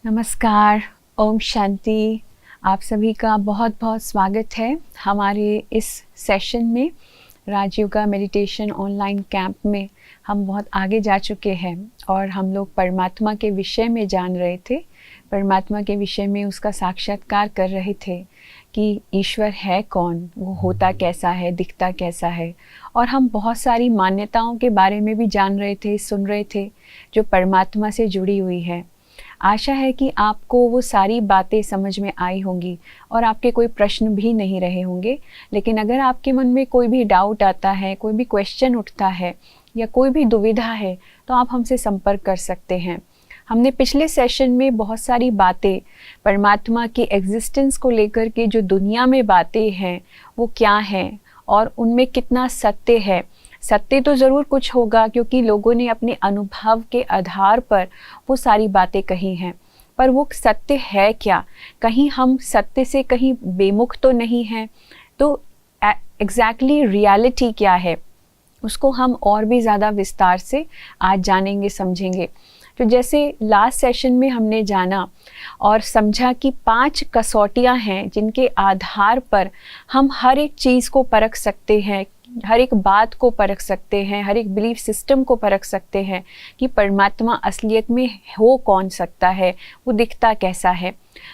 नमस्कार, ओम शांति। आप सभी का बहुत बहुत स्वागत है हमारे इस सेशन में। राजयोगा मेडिटेशन ऑनलाइन कैंप में हम बहुत आगे जा चुके हैं और हम लोग परमात्मा के विषय में जान रहे थे, परमात्मा के विषय में उसका साक्षात्कार कर रहे थे कि ईश्वर है कौन, वो होता कैसा है, दिखता कैसा है। और हम बहुत सारी मान्यताओं के बारे में भी जान रहे थे, सुन रहे थे जो परमात्मा से जुड़ी हुई है। आशा है कि आपको वो सारी बातें समझ में आई होंगी और आपके कोई प्रश्न भी नहीं रहे होंगे। लेकिन अगर आपके मन में कोई भी डाउट आता है, कोई भी क्वेश्चन उठता है या कोई भी दुविधा है तो आप हमसे संपर्क कर सकते हैं। हमने पिछले सेशन में बहुत सारी बातें परमात्मा की एग्जिस्टेंस को लेकर के, जो दुनिया में बातें हैं वो क्या हैं और उनमें कितना सत्य है। सत्य तो ज़रूर कुछ होगा क्योंकि लोगों ने अपने अनुभव के आधार पर वो सारी बातें कही हैं, पर वो सत्य है क्या, कहीं हम सत्य से कहीं बेमुख तो नहीं हैं। तो एग्जैक्टली रियलिटी क्या है उसको हम और भी ज़्यादा विस्तार से आज जानेंगे, समझेंगे। तो जैसे लास्ट सेशन में हमने जाना और समझा कि 5 कसौटियाँ हैं जिनके आधार पर हम हर एक चीज़ को परख सकते हैं, हर एक बात को परख सकते हैं, हर एक बिलीफ सिस्टम को परख सकते हैं कि परमात्मा असलियत में हो कौन सकता है, वो दिखता कैसा है।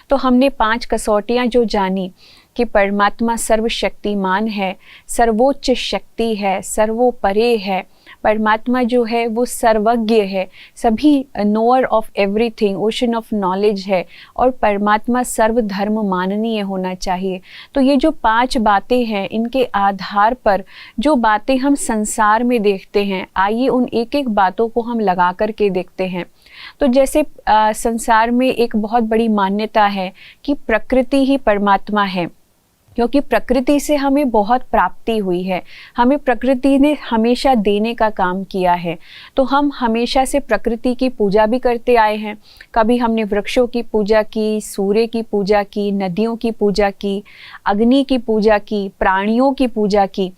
तो हमने 5 कसौटियाँ जो जानी कि परमात्मा सर्वशक्तिमान है, सर्वोच्च शक्ति है, सर्वोपरे है। परमात्मा जो है वो सर्वज्ञ है, सभी knower of everything, ocean of knowledge है और परमात्मा सर्वधर्म माननीय होना चाहिए। तो ये जो 5 बातें हैं, इनके आधार पर जो बातें हम संसार में देखते हैं, आइए उन एक एक बातों को हम लगा कर के देखते हैं। तो जैसे संसार में एक बहुत बड़ी मान्यता है कि प्रकृति ही परमात्मा है, क्योंकि प्रकृति से हमें बहुत प्राप्ति हुई है, हमें प्रकृति ने हमेशा देने का काम किया है। तो हम हमेशा से प्रकृति की पूजा भी करते आए हैं। कभी हमने वृक्षों की पूजा की, सूर्य की पूजा की, नदियों की पूजा की, अग्नि की पूजा की, प्राणियों की पूजा की।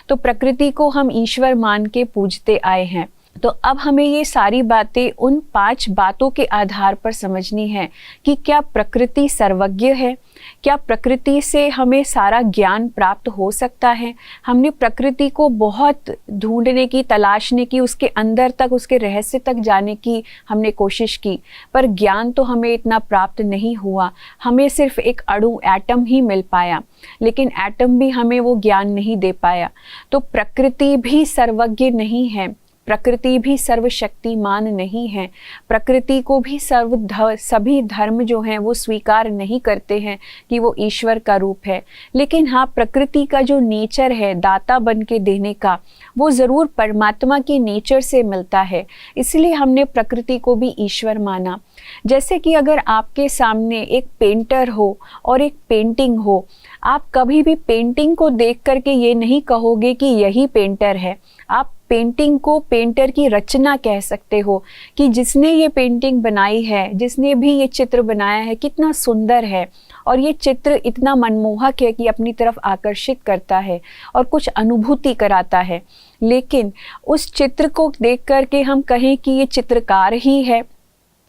तो प्रकृति को हम ईश्वर मान के पूजते आए हैं। तो अब हमें ये सारी बातें उन 5 बातों के आधार पर समझनी है कि क्या प्रकृति सर्वज्ञ है, क्या प्रकृति से हमें सारा ज्ञान प्राप्त हो सकता है। हमने प्रकृति को बहुत ढूंढने की, तलाशने की, उसके अंदर तक, उसके रहस्य तक जाने की हमने कोशिश की, पर ज्ञान तो हमें इतना प्राप्त नहीं हुआ। हमें सिर्फ एक अणु, एटम ही मिल पाया, लेकिन एटम भी हमें वो ज्ञान नहीं दे पाया। तो प्रकृति भी सर्वज्ञ नहीं है, प्रकृति भी सर्वशक्तिमान नहीं है, प्रकृति को भी सभी धर्म जो हैं वो स्वीकार नहीं करते हैं कि वो ईश्वर का रूप है। लेकिन हाँ, प्रकृति का जो नेचर है दाता बन के देने का, वो ज़रूर परमात्मा के नेचर से मिलता है। इसलिए हमने प्रकृति को भी ईश्वर माना। जैसे कि अगर आपके सामने एक पेंटर हो और एक पेंटिंग हो, आप कभी भी पेंटिंग को देख करके ये नहीं कहोगे कि यही पेंटर है। आप पेंटिंग को पेंटर की रचना कह सकते हो कि जिसने ये पेंटिंग बनाई है, जिसने भी ये चित्र बनाया है, कितना सुंदर है और ये चित्र इतना मनमोहक है कि अपनी तरफ आकर्षित करता है और कुछ अनुभूति कराता है। लेकिन उस चित्र को देख करके हम कहें कि ये चित्रकार ही है,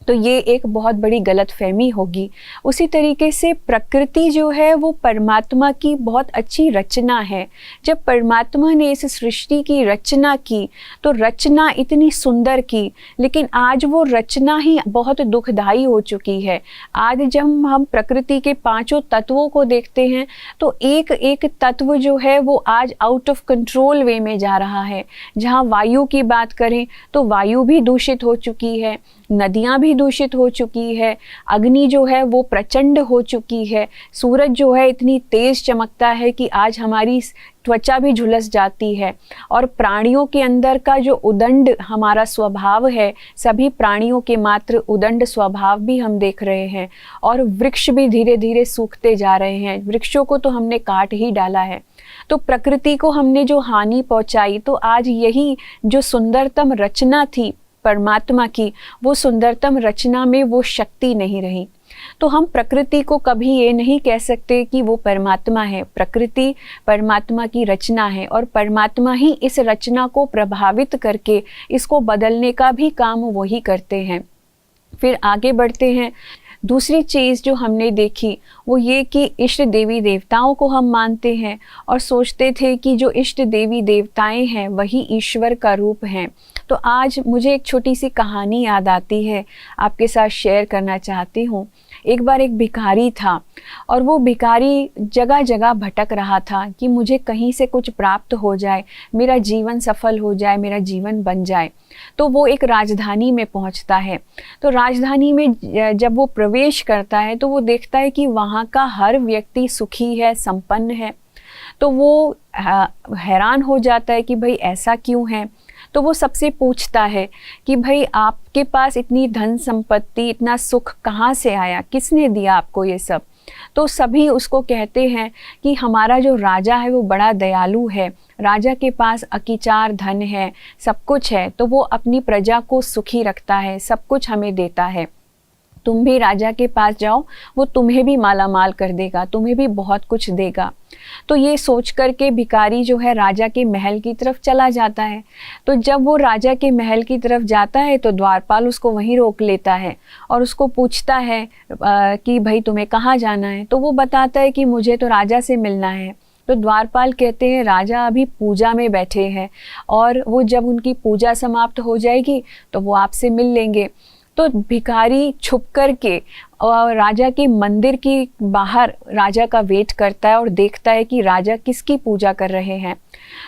तो ये एक बहुत बड़ी गलतफहमी होगी। उसी तरीके से प्रकृति जो है वो परमात्मा की बहुत अच्छी रचना है। जब परमात्मा ने इस सृष्टि की रचना की तो रचना इतनी सुंदर की, लेकिन आज वो रचना ही बहुत दुखदाई हो चुकी है। आज जब हम प्रकृति के 5 तत्वों को देखते हैं तो एक एक तत्व जो है वो आज आउट ऑफ कंट्रोल वे में जा रहा है। जहाँ वायु की बात करें तो वायु भी दूषित हो चुकी है, नदियाँ भी दूषित हो चुकी है, अग्नि जो है वो प्रचंड हो चुकी है, सूरज जो है इतनी तेज चमकता है कि आज हमारी त्वचा भी झुलस जाती है। और प्राणियों के अंदर का जो उदंड हमारा स्वभाव है, सभी प्राणियों के मात्र उदंड स्वभाव भी हम देख रहे हैं। और वृक्ष भी धीरे धीरे सूखते जा रहे हैं, वृक्षों को तो हमने काट ही डाला है। तो प्रकृति को हमने जो हानि पहुंचाई, तो आज यही जो सुंदरतम रचना थी परमात्मा की, वो सुंदरतम रचना में वो शक्ति नहीं रही। तो हम प्रकृति को कभी ये नहीं कह सकते कि वो परमात्मा है। प्रकृति परमात्मा की रचना है और परमात्मा ही इस रचना को प्रभावित करके इसको बदलने का भी काम वही करते हैं। फिर आगे बढ़ते हैं दूसरी चीज़ जो हमने देखी वो ये कि इष्ट देवी देवताओं को हम मानते हैं और सोचते थे कि जो इष्ट देवी देवताएं हैं वही ईश्वर का रूप हैं। तो आज मुझे एक छोटी सी कहानी याद आती है, आपके साथ शेयर करना चाहती हूँ। एक बार एक भिखारी था और वो भिखारी जगह जगह भटक रहा था कि मुझे कहीं से कुछ प्राप्त हो जाए, मेरा जीवन सफल हो जाए, मेरा जीवन बन जाए। तो वो एक राजधानी में पहुंचता है। तो राजधानी में जब वो प्रवेश करता है तो वो देखता है कि वहाँ का हर व्यक्ति सुखी है, संपन्न है। तो वो हैरान हो जाता है कि भाई ऐसा क्यों है। तो वो सबसे पूछता है कि भाई आपके पास इतनी धन संपत्ति, इतना सुख कहाँ से आया, किसने दिया आपको ये सब। तो सभी उसको कहते हैं कि हमारा जो राजा है वो बड़ा दयालु है, राजा के पास अकीचार धन है, सब कुछ है, तो वो अपनी प्रजा को सुखी रखता है, सब कुछ हमें देता है। तुम भी राजा के पास जाओ, वो तुम्हें भी माला माल कर देगा, तुम्हें भी बहुत कुछ देगा। तो ये सोच कर के भिखारी जो है राजा के महल की तरफ चला जाता है। तो जब वो राजा के महल की तरफ जाता है तो द्वारपाल उसको वहीं रोक लेता है और उसको पूछता है कि भाई तुम्हें कहाँ जाना है। तो वो बताता है कि मुझे तो राजा से मिलना है। तो द्वारपाल कहते हैं राजा अभी पूजा में बैठे हैं और वो जब उनकी पूजा समाप्त हो जाएगी तो वो आपसे मिल लेंगे। तो भिखारी छुप कर के और राजा के मंदिर की बाहर राजा का वेट करता है और देखता है कि राजा किसकी पूजा कर रहे हैं।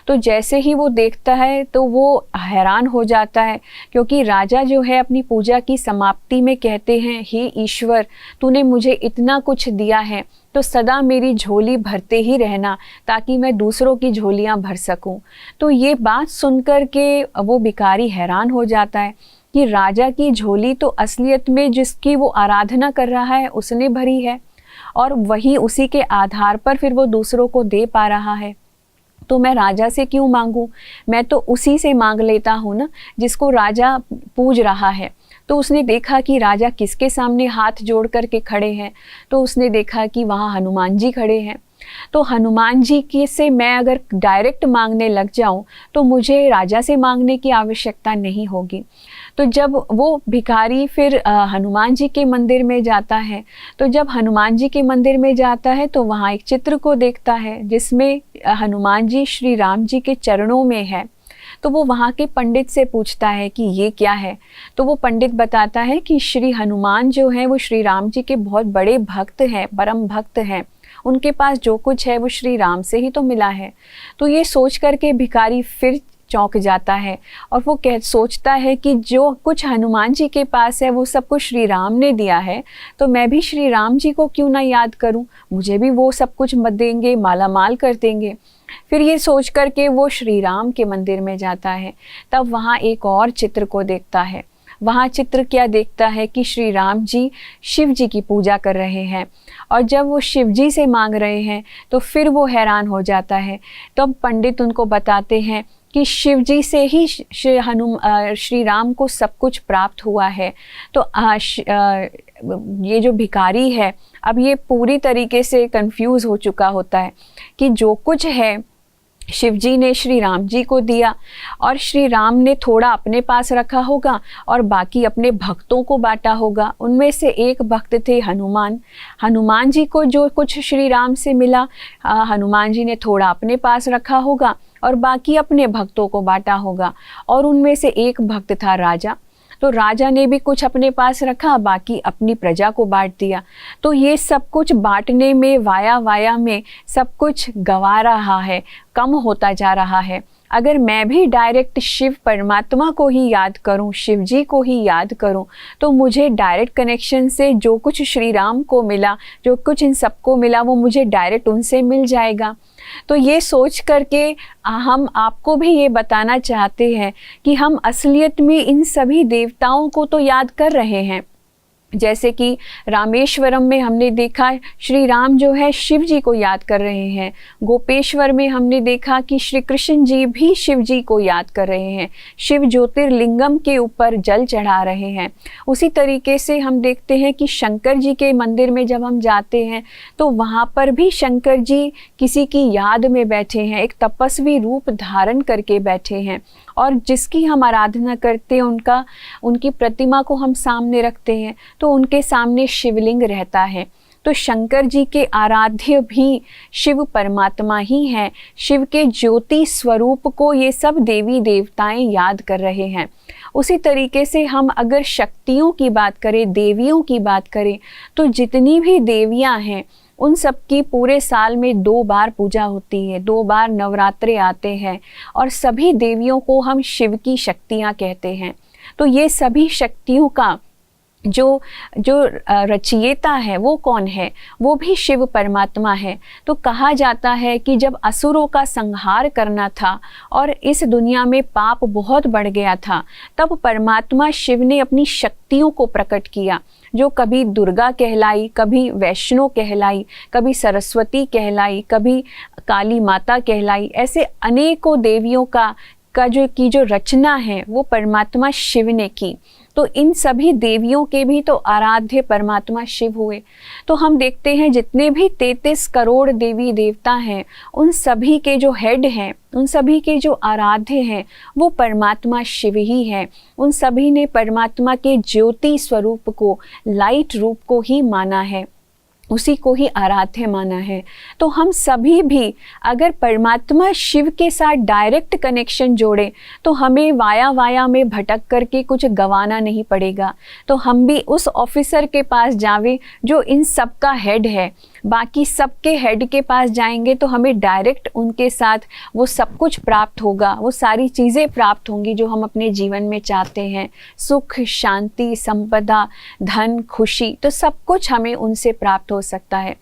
तो जैसे ही वो देखता है तो वो हैरान हो जाता है, क्योंकि राजा जो है अपनी पूजा की समाप्ति में कहते हैं, हे ईश्वर, तूने मुझे इतना कुछ दिया है तो सदा मेरी झोली भरते ही रहना ताकि मैं दूसरों की झोलियां भर सकूं। तो ये बात सुनकर के वो भिखारी हैरान हो जाता है कि राजा की झोली तो असलियत में जिसकी वो आराधना कर रहा है उसने भरी है और वही उसी के आधार पर फिर वो दूसरों को दे पा रहा है। तो मैं राजा से क्यों मांगूं, मैं तो उसी से मांग लेता हूँ ना जिसको राजा पूज रहा है। तो उसने देखा कि राजा किसके सामने हाथ जोड़ कर के खड़े हैं। तो उसने देखा कि वहाँ हनुमान जी खड़े हैं। तो हनुमान जी के से मैं अगर डायरेक्ट मांगने लग जाऊं तो मुझे राजा से मांगने की आवश्यकता नहीं होगी। तो जब वो भिखारी फिर हनुमान जी के मंदिर में जाता है, तो जब हनुमान जी के मंदिर में जाता है तो वहाँ एक चित्र को देखता है जिसमें हनुमान जी श्री राम जी के चरणों में है। तो वो वहाँ के पंडित से पूछता है कि ये क्या है। तो वो पंडित बताता है कि श्री हनुमान जो है वो श्री राम जी के बहुत बड़े भक्त हैं, परम भक्त हैं, उनके पास जो कुछ है वो श्री राम से ही तो मिला है। तो ये सोच करके भिखारी फिर चौंक जाता है और वो सोचता है कि जो कुछ हनुमान जी के पास है वो सब कुछ श्री राम ने दिया है, तो मैं भी श्री राम जी को क्यों ना याद करूं, मुझे भी वो सब कुछ मत देंगे, माला माल कर देंगे। फिर ये सोच करके वो श्री राम के मंदिर में जाता है। तब वहाँ एक और चित्र को देखता है। वहाँ चित्र क्या देखता है कि श्री राम जी शिव जी की पूजा कर रहे हैं और जब वो शिव जी से मांग रहे हैं तो फिर वो हैरान हो जाता है। तो पंडित उनको बताते हैं कि शिव जी से ही श्री राम को सब कुछ प्राप्त हुआ है। तो ये जो भिखारी है अब ये पूरी तरीके से कंफ्यूज हो चुका होता है कि जो कुछ है शिव जी ने श्री राम जी को दिया और श्री राम ने थोड़ा अपने पास रखा होगा और बाकी अपने भक्तों को बांटा होगा। उनमें से एक भक्त थे हनुमान। हनुमान जी को जो कुछ श्री राम से मिला, हनुमान जी ने थोड़ा अपने पास रखा होगा और बाकी अपने भक्तों को बांटा होगा। और उनमें से एक भक्त था राजा, तो राजा ने भी कुछ अपने पास रखा, बाकी अपनी प्रजा को बांट दिया। तो ये सब कुछ बांटने में वाया में सब कुछ गंवा रहा है, कम होता जा रहा है। अगर मैं भी डायरेक्ट शिव परमात्मा को ही याद करूं, शिव जी को ही याद करूं, तो मुझे डायरेक्ट कनेक्शन से जो कुछ श्री राम को मिला, जो कुछ इन सबको मिला, वो मुझे डायरेक्ट उनसे मिल जाएगा। तो ये सोच करके हम आपको भी ये बताना चाहते हैं कि हम असलियत में इन सभी देवताओं को तो याद कर रहे हैं। जैसे कि रामेश्वरम में हमने देखा श्री राम जो है शिव जी को याद कर रहे हैं। गोपेश्वर में हमने देखा कि श्री कृष्ण जी भी शिव जी को याद कर रहे हैं, शिव ज्योतिर्लिंगम के ऊपर जल चढ़ा रहे हैं। उसी तरीके से हम देखते हैं कि शंकर जी के मंदिर में जब हम जाते हैं तो वहाँ पर भी शंकर जी किसी की याद में बैठे हैं, एक तपस्वी रूप धारण करके बैठे हैं और जिसकी हम आराधना करते हैं उनकी प्रतिमा को हम सामने रखते हैं तो उनके सामने शिवलिंग रहता है। तो शंकर जी के आराध्य भी शिव परमात्मा ही हैं। शिव के ज्योति स्वरूप को ये सब देवी देवताएं याद कर रहे हैं। उसी तरीके से हम अगर शक्तियों की बात करें, देवियों की बात करें, तो जितनी भी देवियां हैं उन सब की पूरे साल में 2 बार पूजा होती है, 2 बार नवरात्रे आते हैं और सभी देवियों को हम शिव की शक्तियां कहते हैं। तो ये सभी शक्तियों का जो रचयिता है वो कौन है? वो भी शिव परमात्मा है। तो कहा जाता है कि जब असुरों का संहार करना था और इस दुनिया में पाप बहुत बढ़ गया था, तब परमात्मा शिव ने अपनी शक्तियों को प्रकट किया, जो कभी दुर्गा कहलाई, कभी वैष्णो कहलाई, कभी सरस्वती कहलाई, कभी काली माता कहलाई। ऐसे अनेकों देवियों का जो रचना है वो परमात्मा शिव ने की। तो इन सभी देवियों के भी तो आराध्य परमात्मा शिव हुए। तो हम देखते हैं जितने भी 33 करोड़ देवी देवता हैं, उन सभी के जो हेड हैं, उन सभी के जो आराध्य हैं, वो परमात्मा शिव ही हैं। उन सभी ने परमात्मा के ज्योति स्वरूप को, लाइट रूप को ही माना है, उसी को ही आराध्य माना है। तो हम सभी भी अगर परमात्मा शिव के साथ डायरेक्ट कनेक्शन जोड़े तो हमें वाया वाया में भटक करके कुछ गंवाना नहीं पड़ेगा। तो हम भी उस ऑफिसर के पास जावे जो इन सब का हेड है, बाकी सबके हेड के पास जाएंगे तो हमें डायरेक्ट उनके साथ वो सब कुछ प्राप्त होगा, वो सारी चीज़ें प्राप्त होंगी जो हम अपने जीवन में चाहते हैं। सुख, शांति, संपदा, धन, खुशी, तो सब कुछ हमें उनसे प्राप्त हो सकता है।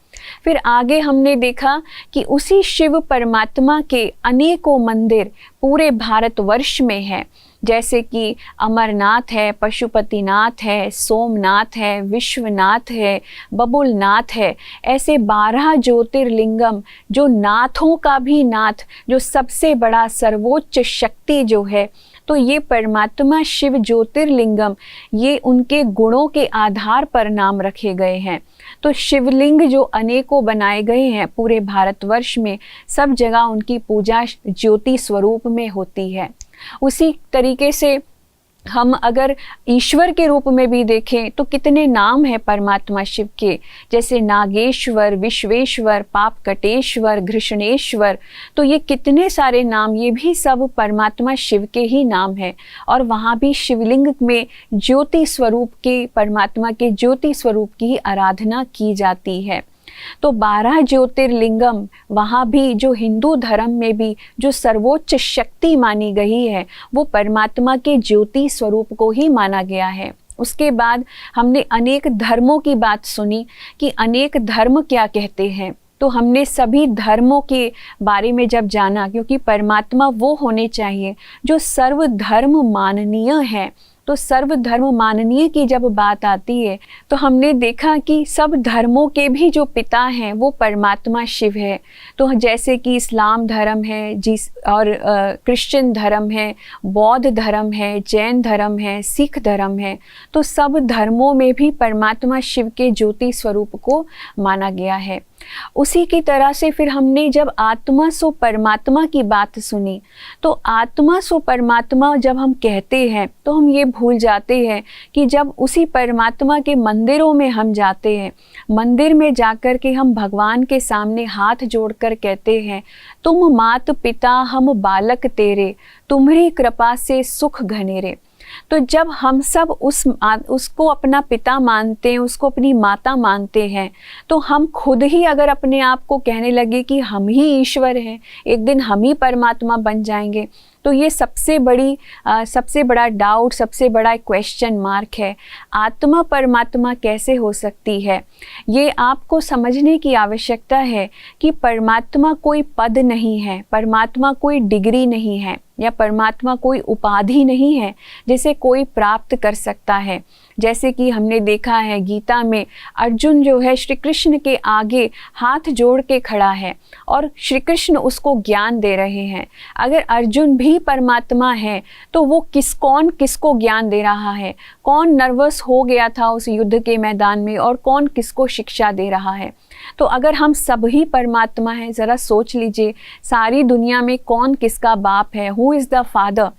फिर आगे हमने देखा कि उसी शिव परमात्मा के अनेकों मंदिर पूरे भारतवर्ष में है, जैसे कि अमरनाथ है, पशुपतिनाथ है, सोमनाथ है, विश्वनाथ है, बबुलनाथ है। ऐसे 12 ज्योतिर्लिंगम, जो नाथों का भी नाथ, जो सबसे बड़ा सर्वोच्च शक्ति जो है, तो ये परमात्मा शिव ज्योतिर्लिंगम, ये उनके गुणों के आधार पर नाम रखे गए हैं। तो शिवलिंग जो अनेकों बनाए गए हैं पूरे भारतवर्ष में, सब जगह उनकी पूजा ज्योति स्वरूप में होती है। उसी तरीके से हम अगर ईश्वर के रूप में भी देखें तो कितने नाम हैं परमात्मा शिव के, जैसे नागेश्वर, विश्वेश्वर, पापकटेश्वर, घृष्णेश्वर। तो ये कितने सारे नाम, ये भी सब परमात्मा शिव के ही नाम हैं। और वहाँ भी शिवलिंग में ज्योति स्वरूप के, परमात्मा के ज्योति स्वरूप की ही आराधना की जाती है। तो 12 ज्योतिर्लिंगम, वहाँ भी जो हिंदू धर्म में भी जो सर्वोच्च शक्ति मानी गई है, वो परमात्मा के ज्योति स्वरूप को ही माना गया है। उसके बाद हमने अनेक धर्मों की बात सुनी कि अनेक धर्म क्या कहते हैं। तो हमने सभी धर्मों के बारे में जब जाना, क्योंकि परमात्मा वो होने चाहिए जो सर्वधर्म माननीय है। तो सर्वधर्म माननीय की जब बात आती है तो हमने देखा कि सब धर्मों के भी जो पिता हैं वो परमात्मा शिव है। तो जैसे कि इस्लाम धर्म है, और क्रिश्चियन धर्म है, बौद्ध धर्म है, जैन धर्म है, सिख धर्म है। तो सब धर्मों में भी परमात्मा शिव के ज्योति स्वरूप को माना गया है। उसी की तरह से फिर हमने जब आत्मा सो परमात्मा की बात सुनी, तो आत्मा सो परमात्मा जब हम कहते हैं तो हम ये भूल जाते हैं कि जब उसी परमात्मा के मंदिरों में हम जाते हैं, मंदिर में जाकर के हम भगवान के सामने हाथ जोड़कर कहते हैं, तुम मात पिता हम बालक तेरे, तुम्हारी कृपा से सुख घनेरे। तो जब हम सब उसको अपना पिता मानते हैं, उसको अपनी माता मानते हैं, तो हम खुद ही अगर अपने आप को कहने लगे कि हम ही ईश्वर हैं, एक दिन हम ही परमात्मा बन जाएंगे, तो ये सबसे बड़ा डाउट, सबसे बड़ा क्वेश्चन मार्क है। आत्मा परमात्मा कैसे हो सकती है? ये आपको समझने की आवश्यकता है कि परमात्मा कोई पद नहीं है, परमात्मा कोई डिग्री नहीं है, या परमात्मा कोई उपाधि नहीं है जिसे कोई प्राप्त कर सकता है। जैसे कि हमने देखा है गीता में अर्जुन जो है श्री कृष्ण के आगे हाथ जोड़ के खड़ा है और श्री कृष्ण उसको ज्ञान दे रहे हैं। अगर अर्जुन भी परमात्मा है तो वो कौन किसको ज्ञान दे रहा है? कौन नर्वस हो गया था उस युद्ध के मैदान में और कौन किसको शिक्षा दे रहा है? तो अगर हम सब ही परमात्मा हैं, ज़रा सोच लीजिए सारी दुनिया में कौन किसका बाप है, हु इज़ द फादर?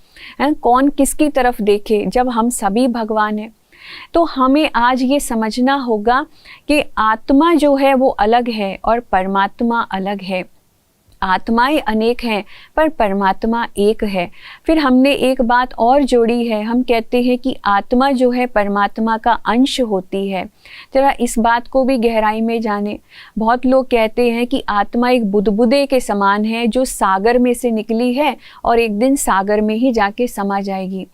है, कौन किसकी तरफ देखे जब हम सभी भगवान हैं। तो हमें आज ये समझना होगा कि आत्मा जो है वो अलग है और परमात्मा अलग है। आत्माएं अनेक हैं पर परमात्मा एक है। फिर हमने एक बात और जोड़ी है, हम कहते हैं कि आत्मा जो है परमात्मा का अंश होती है। जरा इस बात को भी गहराई में जाने। बहुत लोग कहते हैं कि आत्मा एक बुदबुदे के समान है जो सागर में से निकली है और एक दिन सागर में ही जाके समा जाएगी।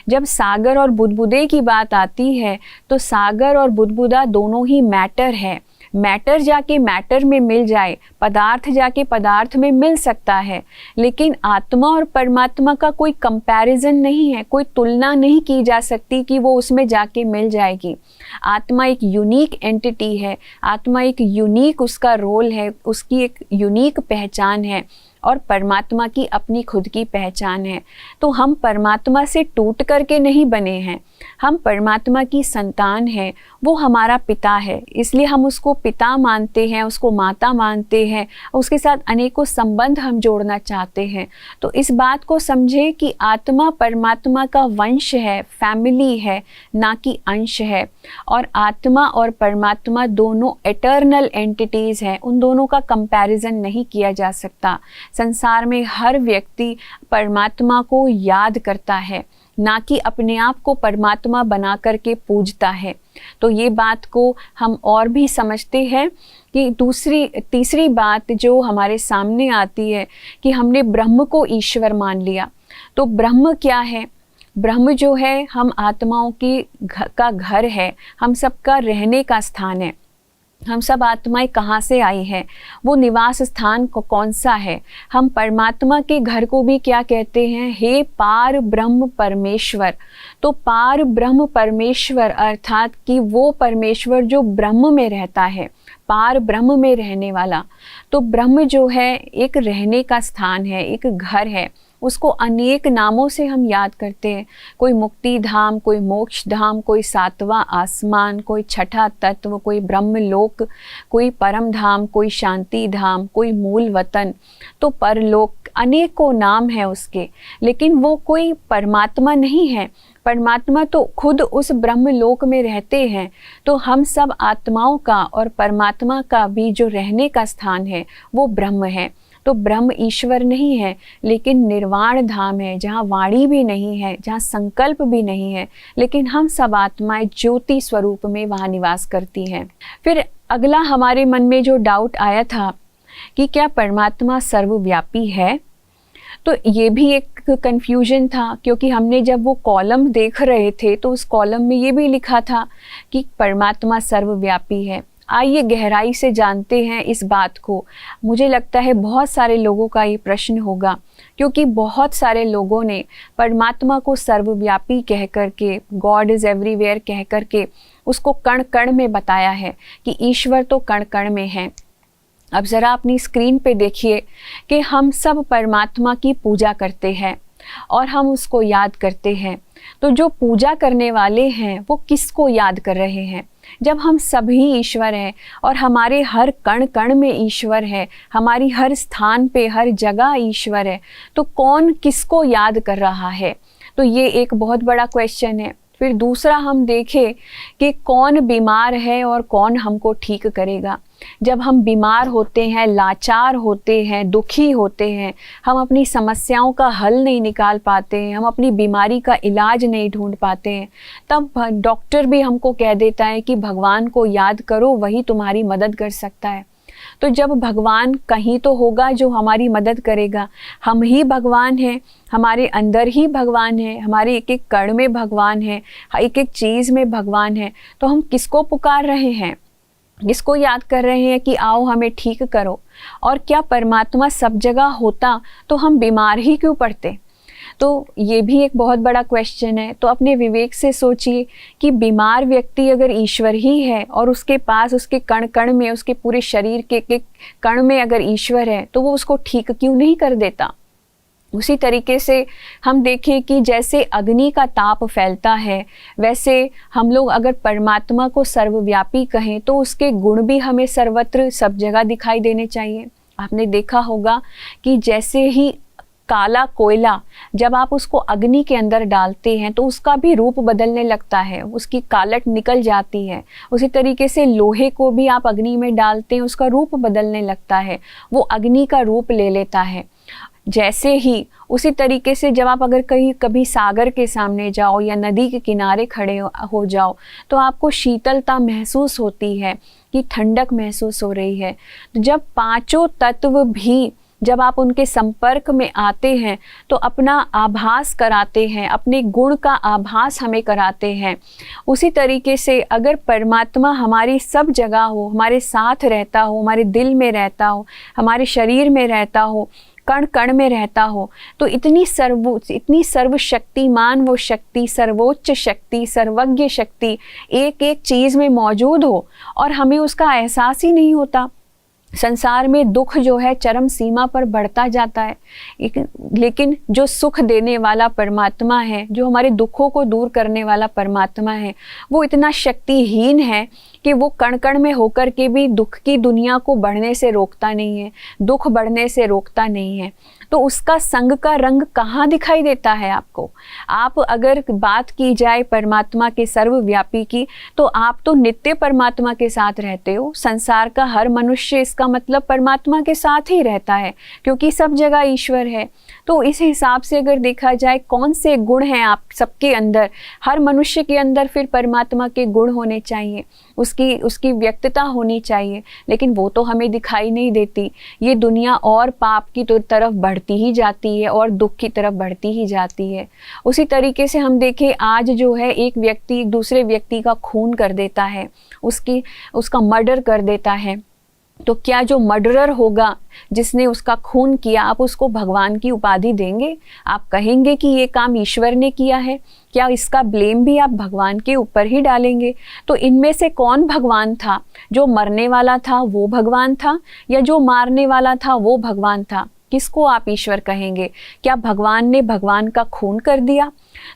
जब सागर और बुदबुदे की बात आती है तो सागर और बुदबुदा दोनों ही मैटर है। मैटर जाके मैटर में मिल जाए, पदार्थ जाके पदार्थ में मिल सकता है, लेकिन आत्मा और परमात्मा का कोई कंपैरिजन नहीं है, कोई तुलना नहीं की जा सकती कि वो उसमें जाके मिल जाएगी। आत्मा एक यूनिक एंटिटी है, आत्मा एक यूनिक उसका रोल है, उसकी एक यूनिक पहचान है और परमात्मा की अपनी खुद की पहचान है। तो हम परमात्मा से टूट करके नहीं बने हैं, हम परमात्मा की संतान हैं। वो हमारा पिता है, इसलिए हम उसको पिता मानते हैं, उसको माता मानते हैं, उसके साथ अनेकों संबंध हम जोड़ना चाहते हैं। तो इस बात को समझे कि आत्मा परमात्मा का वंश है, फैमिली है, ना कि अंश है। और आत्मा और परमात्मा दोनों एटर्नल एंटिटीज़ हैं, उन दोनों का कंपैरिजन नहीं किया जा सकता। संसार में हर व्यक्ति परमात्मा को याद करता है, ना कि अपने आप को परमात्मा बना करके पूजता है। तो ये बात को हम और भी समझते हैं कि तीसरी बात जो हमारे सामने आती है कि हमने ब्रह्म को ईश्वर मान लिया। तो ब्रह्म क्या है? ब्रह्म जो है हम आत्माओं का घर है, हम सबका रहने का स्थान है। हम सब आत्माएं कहाँ से आई हैं, वो निवास स्थान कौन सा है। हम परमात्मा के घर को भी क्या कहते हैं? हे पार ब्रह्म परमेश्वर। तो पार ब्रह्म परमेश्वर अर्थात कि वो परमेश्वर जो ब्रह्म में रहता है, पार ब्रह्म में रहने वाला। तो ब्रह्म जो है एक रहने का स्थान है, एक घर है। उसको अनेक नामों से हम याद करते हैं, कोई मुक्ति धाम, कोई मोक्ष धाम, कोई सातवां आसमान, कोई छठा तत्व, कोई ब्रह्मलोक, कोई परम धाम, कोई शांति धाम, कोई मूल वतन। तो परलोक, अनेकों नाम हैं उसके, लेकिन वो कोई परमात्मा नहीं है। परमात्मा तो खुद उस ब्रह्मलोक में रहते हैं। तो हम सब आत्माओं का और परमात्मा का भी जो रहने का स्थान है वो ब्रह्म है। तो ब्रह्म ईश्वर नहीं है, लेकिन निर्वाण धाम है, जहाँ वाणी भी नहीं है, जहाँ संकल्प भी नहीं है, लेकिन हम सब आत्माएं ज्योति स्वरूप में वहाँ निवास करती हैं। फिर अगला हमारे मन में जो डाउट आया था कि क्या परमात्मा सर्वव्यापी है, तो ये भी एक कन्फ्यूजन था, क्योंकि हमने जब वो कॉलम देख रहे थे तो उस कॉलम में ये भी लिखा था कि परमात्मा सर्वव्यापी है। आइए गहराई से जानते हैं इस बात को। मुझे लगता है बहुत सारे लोगों का ये प्रश्न होगा, क्योंकि बहुत सारे लोगों ने परमात्मा को सर्वव्यापी कह करके, गॉड इज़ एवरीवेयर कह करके उसको कण कण में बताया है कि ईश्वर तो कण कण में है। अब ज़रा अपनी स्क्रीन पे देखिए कि हम सब परमात्मा की पूजा करते हैं और हम उसको याद करते हैं। तो जो पूजा करने वाले हैं वो किसको याद कर रहे हैं? जब हम सभी ईश्वर हैं और हमारे हर कण कण में ईश्वर है, हमारी हर स्थान पे हर जगह ईश्वर है, तो कौन किसको याद कर रहा है? तो ये एक बहुत बड़ा क्वेश्चन है। फिर दूसरा हम देखें कि कौन बीमार है और कौन हमको ठीक करेगा। जब हम बीमार होते हैं, लाचार होते हैं, दुखी होते हैं, हम अपनी समस्याओं का हल नहीं निकाल पाते हैं, हम अपनी बीमारी का इलाज नहीं ढूंढ पाते हैं, तब डॉक्टर भी हमको कह देता है कि भगवान को याद करो, वही तुम्हारी मदद कर सकता है। तो जब भगवान कहीं तो होगा जो हमारी मदद करेगा। हम ही भगवान हैं, हमारे अंदर ही भगवान है, हमारे एक एक कण में भगवान है, एक एक चीज़ में भगवान है। तो हम किसको पुकार रहे हैं, किसको याद कर रहे हैं कि आओ हमें ठीक करो? और क्या परमात्मा सब जगह होता तो हम बीमार ही क्यों पड़ते? तो ये भी एक बहुत बड़ा क्वेश्चन है। तो अपने विवेक से सोचिए कि बीमार व्यक्ति अगर ईश्वर ही है और उसके पास उसके कण कण में, उसके पूरे शरीर के कण में अगर ईश्वर है, तो वो उसको ठीक क्यों नहीं कर देता? उसी तरीके से हम देखें कि जैसे अग्नि का ताप फैलता है, वैसे हम लोग अगर परमात्मा को सर्वव्यापी कहें तो उसके गुण भी हमें सर्वत्र सब जगह दिखाई देने चाहिए। आपने देखा होगा कि जैसे ही काला कोयला जब आप उसको अग्नि के अंदर डालते हैं तो उसका भी रूप बदलने लगता है, उसकी कालट निकल जाती है। उसी तरीके से लोहे को भी आप अग्नि में डालते हैं, उसका रूप बदलने लगता है, वो अग्नि का रूप ले लेता है। जैसे ही उसी तरीके से जब आप अगर कभी सागर के सामने जाओ या नदी के किनारे खड़े हो जाओ तो आपको शीतलता महसूस होती है कि ठंडक महसूस हो रही है। तो जब पांचों तत्व भी जब आप उनके संपर्क में आते हैं तो अपना आभास कराते हैं, अपने गुण का आभास हमें कराते हैं। उसी तरीके से अगर परमात्मा हमारी सब जगह हो, हमारे साथ रहता हो, हमारे दिल में रहता हो, हमारे शरीर में रहता हो, कण कण में रहता हो, तो इतनी सर्वशक्तिमान वो शक्ति, सर्वोच्च शक्ति, सर्वज्ञ शक्ति एक एक चीज़ में मौजूद हो और हमें उसका एहसास ही नहीं होता। संसार में दुख जो है चरम सीमा पर बढ़ता जाता है, लेकिन जो सुख देने वाला परमात्मा है, जो हमारे दुखों को दूर करने वाला परमात्मा है, वो इतना शक्तिहीन है कि वो कण कण में होकर के भी दुख की दुनिया को बढ़ने से रोकता नहीं है, दुख बढ़ने से रोकता नहीं है। तो उसका संग का रंग कहाँ दिखाई देता है आपको? आप अगर बात की जाए परमात्मा के सर्वव्यापी की, तो आप तो नित्य परमात्मा के साथ रहते हो। संसार का हर मनुष्य इसका मतलब परमात्मा के साथ ही रहता है, क्योंकि सब जगह ईश्वर है। तो इस हिसाब से अगर देखा जाए कौन से गुण हैं आप सबके अंदर, हर मनुष्य के अंदर फिर परमात्मा के गुण होने चाहिए, उसकी व्यक्तता होनी चाहिए, लेकिन वो तो हमें दिखाई नहीं देती। ये दुनिया और पाप की तरफ बढ़ती ही जाती है और दुख की तरफ बढ़ती ही जाती है। उसी तरीके से हम देखें, आज जो है एक व्यक्ति एक दूसरे व्यक्ति का खून कर देता है, उसका मर्डर कर देता है, तो क्या जो मर्डरर होगा जिसने उसका खून किया, आप उसको भगवान की उपाधि देंगे? आप कहेंगे कि ये काम ईश्वर ने किया है? क्या इसका ब्लेम भी आप भगवान के ऊपर ही डालेंगे? तो इनमें से कौन भगवान था? जो मरने वाला था वो भगवान था, या जो मारने वाला था वो भगवान था? किसको आप ईश्वर कहेंगे? क्या भगवान ने भगवान का खून कर दिया?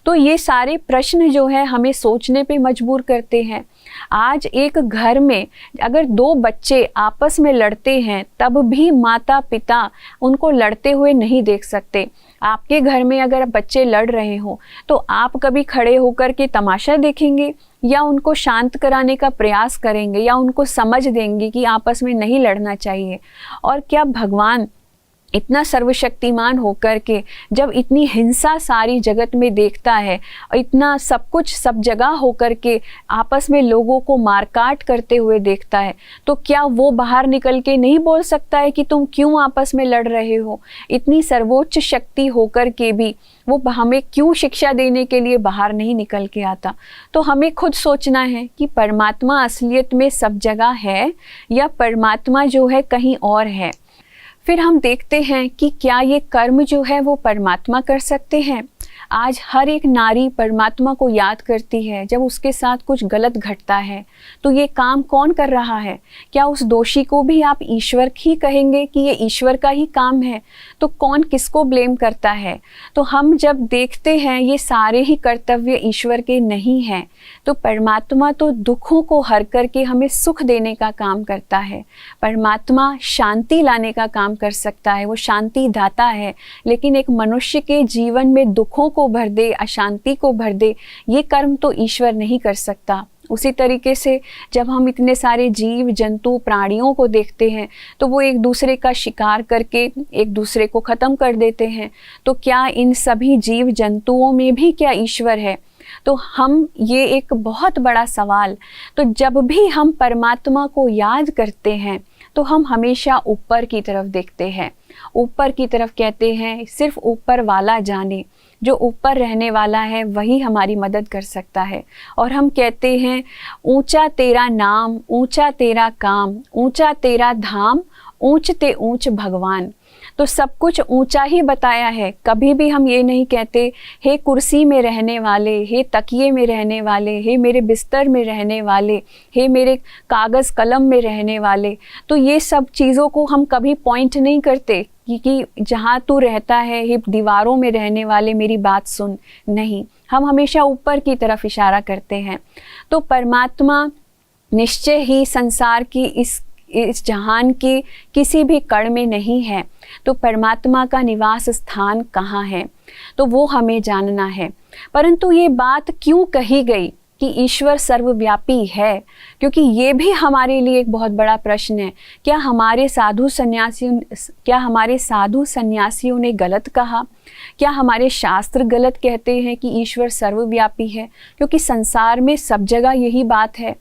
तो ये सारे प्रश्न जो है हमें सोचने पे मजबूर करते हैं। आज एक घर में अगर दो बच्चे आपस में लड़ते हैं, तब भी माता पिता उनको लड़ते हुए नहीं देख सकते। आपके घर में अगर बच्चे लड़ रहे हो तो आप कभी खड़े होकर के तमाशा देखेंगे, या उनको शांत कराने का प्रयास करेंगे, या उनको समझ देंगे कि आपस में नहीं लड़ना चाहिए? और क्या भगवान इतना सर्वशक्तिमान होकर के जब इतनी हिंसा सारी जगत में देखता है और इतना सब कुछ सब जगह होकर के आपस में लोगों को मारकाट करते हुए देखता है, तो क्या वो बाहर निकल के नहीं बोल सकता है कि तुम क्यों आपस में लड़ रहे हो? इतनी सर्वोच्च शक्ति होकर के भी वो हमें क्यों शिक्षा देने के लिए बाहर नहीं निकल के आता? तो हमें खुद सोचना है कि परमात्मा असलियत में सब जगह है या परमात्मा जो है कहीं और है। फिर हम देखते हैं कि क्या ये कर्म जो है वो परमात्मा कर सकते हैं? आज हर एक नारी परमात्मा को याद करती है जब उसके साथ कुछ गलत घटता है, तो ये काम कौन कर रहा है? क्या उस दोषी को भी आप ईश्वर ही कहेंगे कि ये ईश्वर का ही काम है? तो कौन किसको ब्लेम करता है? तो हम जब देखते हैं ये सारे ही कर्तव्य ईश्वर के नहीं हैं, तो परमात्मा तो दुखों को हर करके हमें सुख देने का काम करता है। परमात्मा शांति लाने का काम कर सकता है, वो शांति दाता है, लेकिन एक मनुष्य के जीवन में दुखों को भर दे, अशांति को भर दे, ये कर्म तो ईश्वर नहीं कर सकता। उसी तरीके से जब हम इतने सारे जीव जंतु प्राणियों को देखते हैं तो वो एक दूसरे का शिकार करके एक दूसरे को ख़त्म कर देते हैं, तो क्या इन सभी जीव जंतुओं में भी क्या ईश्वर है? तो हम ये एक बहुत बड़ा सवाल, तो जब भी हम परमात्मा को याद करते हैं तो हम हमेशा ऊपर की तरफ देखते हैं। ऊपर की तरफ कहते हैं सिर्फ ऊपर वाला जाने, जो ऊपर रहने वाला है वही हमारी मदद कर सकता है। और हम कहते हैं ऊंचा तेरा नाम, ऊंचा तेरा काम, ऊंचा तेरा धाम, ऊंचते ऊंच भगवान। तो सब कुछ ऊंचा ही बताया है। कभी भी हम ये नहीं कहते हे कुर्सी में रहने वाले, हे तकिए में रहने वाले, हे मेरे बिस्तर में रहने वाले, हे मेरे कागज़ कलम में रहने वाले। तो ये सब चीज़ों को हम कभी पॉइंट नहीं करते कि जहाँ तू रहता है हे दीवारों में रहने वाले मेरी बात सुन। नहीं, हम हमेशा ऊपर की तरफ इशारा करते हैं। तो परमात्मा निश्चय ही संसार की इस जहान के किसी भी कण में नहीं है, तो परमात्मा का निवास स्थान कहाँ है, तो वो हमें जानना है। परंतु ये बात क्यों कही गई कि ईश्वर सर्वव्यापी है, क्योंकि ये भी हमारे लिए एक बहुत बड़ा प्रश्न है। क्या हमारे साधु सन्यासियों ने गलत कहा? क्या हमारे शास्त्र गलत कहते हैं कि ईश्वर सर्वव्यापी है? क्योंकि संसार में सब जगह यही बात है।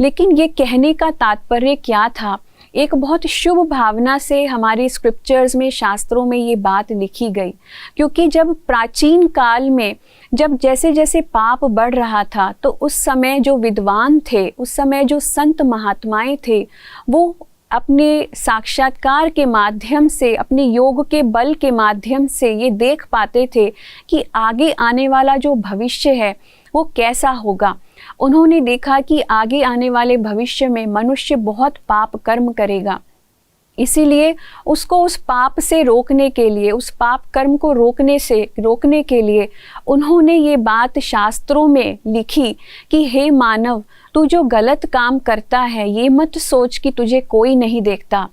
लेकिन ये कहने का तात्पर्य क्या था? एक बहुत शुभ भावना से हमारे स्क्रिप्चर्स में, शास्त्रों में ये बात लिखी गई, क्योंकि जब प्राचीन काल में जब जैसे जैसे पाप बढ़ रहा था, तो उस समय जो विद्वान थे, उस समय जो संत महात्माएं थे, वो अपने साक्षात्कार के माध्यम से, अपने योग के बल के माध्यम से ये देख पाते थे कि आगे आने वाला जो भविष्य है वो कैसा होगा। उन्होंने देखा कि आगे आने वाले भविष्य में मनुष्य बहुत पाप कर्म करेगा, इसीलिए उसको उस पाप से रोकने के लिए, उस पाप कर्म को रोकने के लिए उन्होंने ये बात शास्त्रों में लिखी कि हे मानव, तू जो गलत काम करता है ये मत सोच कि तुझे कोई नहीं देखता।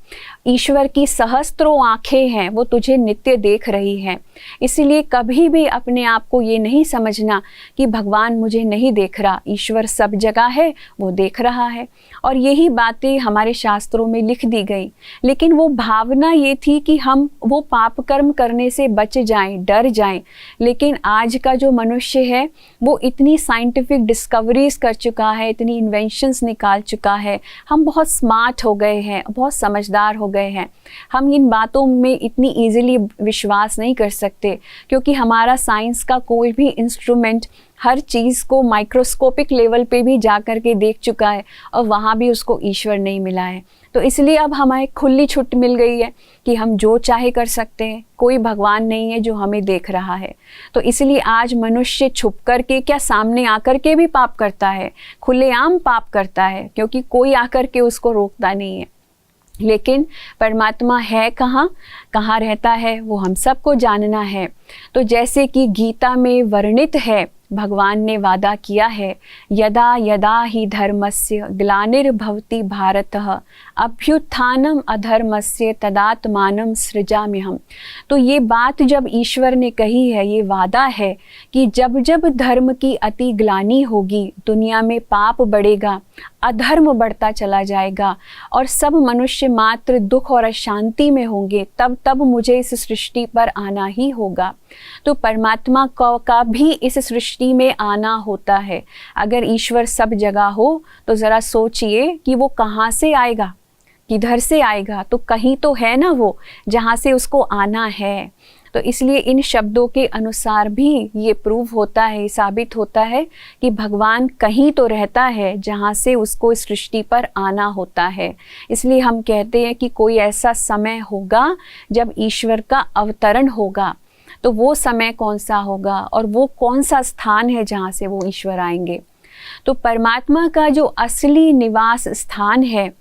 ईश्वर की सहस्त्रों आंखें हैं, वो तुझे नित्य देख रही है। इसलिए कभी भी अपने आप को ये नहीं समझना कि भगवान मुझे नहीं देख रहा। ईश्वर सब जगह है, वो देख रहा है। और यही बातें हमारे शास्त्रों में लिख दी गई। लेकिन वो भावना ये थी कि हम वो पाप कर्म करने से बच जाएं, डर जाएं। लेकिन आज का जो मनुष्य है वो इतनी साइंटिफिक डिस्कवरीज कर चुका है, इतनी इन्वेंशंस निकाल चुका है, हम बहुत स्मार्ट हो गए हैं, बहुत समझदार हो गए हैं। हम इन बातों में इतनी इजीली विश्वास नहीं कर सकते, क्योंकि हमारा साइंस का कोई भी इंस्ट्रूमेंट हर चीज़ को माइक्रोस्कोपिक लेवल पे भी जा कर के देख चुका है और वहाँ भी उसको ईश्वर नहीं मिला है। तो इसलिए अब हमें खुली छूट मिल गई है कि हम जो चाहे कर सकते हैं, कोई भगवान नहीं है जो हमें देख रहा है। तो इसलिए आज मनुष्य छुप कर के, क्या सामने आकर के भी पाप करता है, खुलेआम पाप करता है, क्योंकि कोई आकर के उसको रोकता नहीं है। लेकिन परमात्मा है कहाँ रहता है, वो हम सबको जानना है। तो जैसे कि गीता में वर्णित है, भगवान ने वादा किया है, यदा यदा ही धर्मस्य ग्लानिर्भवति भारतः अभ्युत्थानम अधर्मस्य तदात्मानं सृजाम्यहम्। तो ये बात जब ईश्वर ने कही है, ये वादा है कि जब जब धर्म की अति ग्लानि होगी, दुनिया में पाप बढ़ेगा, अधर्म बढ़ता चला जाएगा और सब मनुष्य मात्र दुख और अशांति में होंगे, तब तब मुझे इस सृष्टि पर आना ही होगा। तो परमात्मा का भी इस सृष्टि में आना होता है। अगर ईश्वर सब जगह हो तो ज़रा सोचिए कि वो कहाँ से आएगा, किधर से आएगा? तो कहीं तो है ना वो, जहाँ से उसको आना है। तो इसलिए इन शब्दों के अनुसार भी ये प्रूव होता है, साबित होता है कि भगवान कहीं तो रहता है जहाँ से उसको इस सृष्टि पर आना होता है। इसलिए हम कहते हैं कि कोई ऐसा समय होगा जब ईश्वर का अवतरण होगा। तो वो समय कौन सा होगा और वो कौन सा स्थान है जहाँ से वो ईश्वर आएंगे? तो परमात्मा का जो असली निवास स्थान है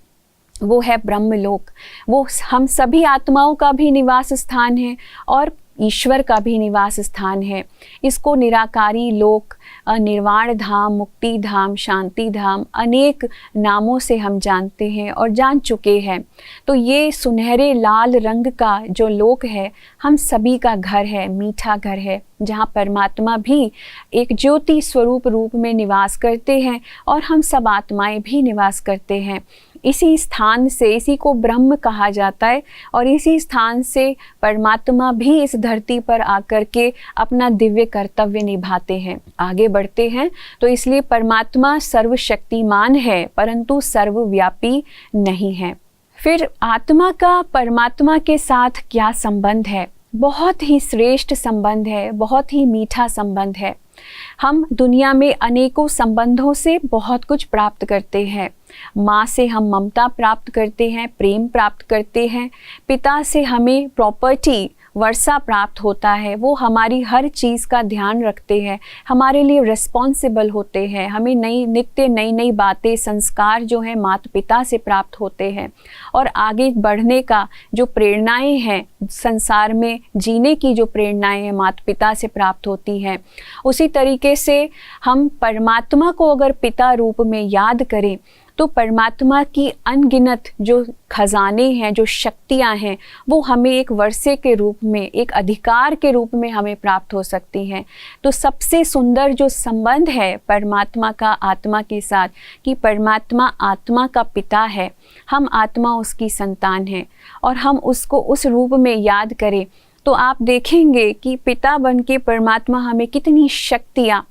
वो है ब्रह्मलोक। वो हम सभी आत्माओं का भी निवास स्थान है और ईश्वर का भी निवास स्थान है। इसको निराकारी लोक, निर्वाण धाम, मुक्ति धाम, शांति धाम, अनेक नामों से हम जानते हैं और जान चुके हैं। तो ये सुनहरे लाल रंग का जो लोक है, हम सभी का घर है, मीठा घर है, जहाँ परमात्मा भी एक ज्योति स्वरूप रूप में निवास करते हैं और हम सब आत्माएं भी निवास करते हैं। इसी स्थान से, इसी को ब्रह्म कहा जाता है और इसी स्थान से परमात्मा भी इस धरती पर आकर के अपना दिव्य कर्तव्य निभाते हैं, आगे बढ़ते हैं। तो इसलिए परमात्मा सर्वशक्तिमान है, परंतु सर्वव्यापी नहीं है। फिर आत्मा का परमात्मा के साथ क्या संबंध है? बहुत ही श्रेष्ठ संबंध है, बहुत ही मीठा संबंध है। हम दुनिया में अनेकों संबंधों से बहुत कुछ प्राप्त करते हैं। माँ से हम ममता प्राप्त करते हैं, प्रेम प्राप्त करते हैं। पिता से हमें प्रॉपर्टी, वर्षा प्राप्त होता है, वो हमारी हर चीज़ का ध्यान रखते हैं, हमारे लिए रिस्पॉन्सिबल होते हैं। हमें नित्य नई नई बातें, संस्कार जो हैं माता पिता से प्राप्त होते हैं और आगे बढ़ने का जो प्रेरणाएं हैं, संसार में जीने की जो प्रेरणाएं हैं, माता पिता से प्राप्त होती हैं। उसी तरीके से हम परमात्मा को अगर पिता रूप में याद करें तो परमात्मा की अनगिनत जो खजाने हैं, जो शक्तियां हैं, वो हमें एक वर्षे के रूप में, एक अधिकार के रूप में हमें प्राप्त हो सकती हैं। तो सबसे सुंदर जो संबंध है परमात्मा का आत्मा के साथ, कि परमात्मा आत्मा का पिता है, हम आत्मा उसकी संतान है, और हम उसको उस रूप में याद करें तो आप देखेंगे कि पिता बन के परमात्मा हमें कितनी शक्तियाँ,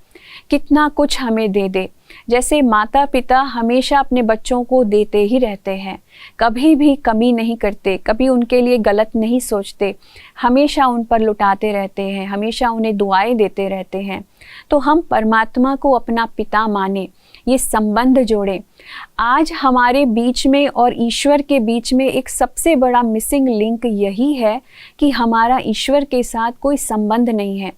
कितना कुछ हमें दे दे। जैसे माता पिता हमेशा अपने बच्चों को देते ही रहते हैं, कभी भी कमी नहीं करते, कभी उनके लिए गलत नहीं सोचते, हमेशा उन पर लुटाते रहते हैं, हमेशा उन्हें दुआएं देते रहते हैं। तो हम परमात्मा को अपना पिता माने, ये संबंध जोड़ें। आज हमारे बीच में और ईश्वर के बीच में एक सबसे बड़ा मिसिंग लिंक यही है कि हमारा ईश्वर के साथ कोई संबंध नहीं है।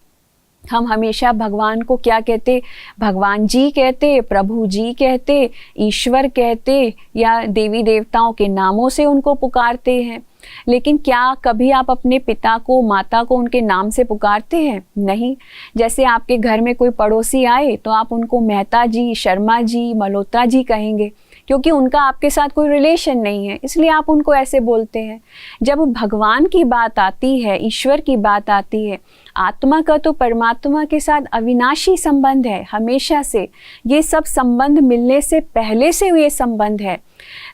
हम हमेशा भगवान को क्या कहते? भगवान जी कहते, प्रभु जी कहते, ईश्वर कहते, या देवी देवताओं के नामों से उनको पुकारते हैं। लेकिन क्या कभी आप अपने पिता को, माता को उनके नाम से पुकारते हैं? नहीं। जैसे आपके घर में कोई पड़ोसी आए तो आप उनको मेहता जी, शर्मा जी, मल्होत्रा जी कहेंगे, क्योंकि उनका आपके साथ कोई रिलेशन नहीं है, इसलिए आप उनको ऐसे बोलते हैं। जब भगवान की बात आती है, ईश्वर की बात आती है, आत्मा का तो परमात्मा के साथ अविनाशी संबंध है, हमेशा से। ये सब संबंध मिलने से पहले से ये संबंध है।